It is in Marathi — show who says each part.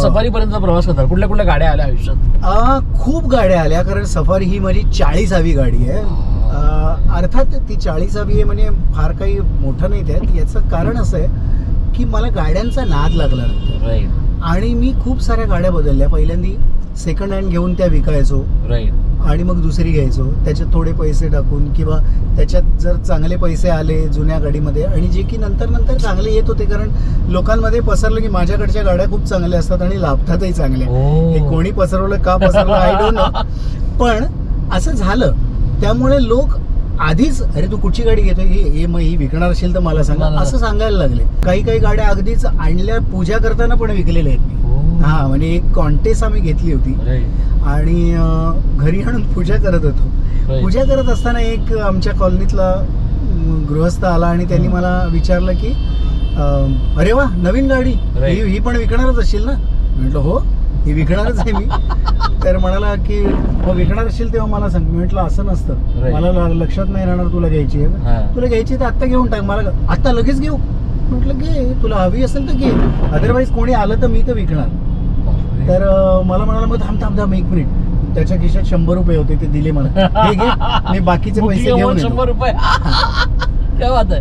Speaker 1: सफारी पर्यंत प्रवास करता, कुठल्या कुठल्या गाड्या आल्या आयुष्यात?
Speaker 2: खूप गाड्या आल्या, कारण सफारी ही माझी 40वी गाडी आहे. अर्थात ती 40वी आहे म्हणजे फार काही मोठं नाही त्यात. याचं कारण असं आहे की मला गाड्यांचा नाद लागला नंतर, आणि मी खूप साऱ्या गाड्या बदलल्या. पहिल्यांदी सेकंड हँड घेऊन त्या विकायचो, आणि मग दुसरी घ्यायचो त्याच्यात थोडे पैसे टाकून, किंवा त्याच्यात जर चांगले पैसे आले जुन्या गाडीमध्ये, आणि जे की नंतर नंतर चांगले येत होते, कारण लोकांमध्ये पसरलं की माझ्याकडच्या गाड्या खूप चांगल्या असतात आणि लाभतातही चांगल्या. हे कोणी पसरवलं, का पसरवलं, आय डोंट नो, पण असं झालं. त्यामुळे लोक आधीच, अरे तू कुठची गाडी घेतोय, ही विकणार असेल तर मला सांगा, असं सांगायला लागले. काही काही गाड्या अगदीच आणल्या पूजा करताना पण विकलेल्या आहेत मी. हा, म्हणजे एक कॉन्टेस आम्ही घेतली होती आणि घरी आणून पूजा करत होतो. पूजा करत असताना एक आमच्या कॉलनीतला गृहस्थ आला आणि त्यांनी मला विचारलं की अरे वा, नवीन गाडी, ही पण विकणारच असेल ना? म्हटलं हो, ही विकणारच आहे मी. तर म्हणाला की मग विकणार असेल तेव्हा मला सांग. मी म्हटलं असं नसतं, मला लक्षात नाही राहणार तुला घ्यायची आहे, तुला घ्यायची तर आत्ता घेऊन टाक, मला आत्ता लगेच घेऊ. म्हटलं घे, तुला हवी असेल तर घे, अदरवाईज कोणी आलं तर मी तर विकणार. तर मला म्हणाला मग थांब 1 मिनिट. त्याच्या खिशात 100 रुपये होते, ते दिले मला, हे घे, मी बाकीचे पैसे घेऊन
Speaker 1: 100 रुपये. क्या बात आहे.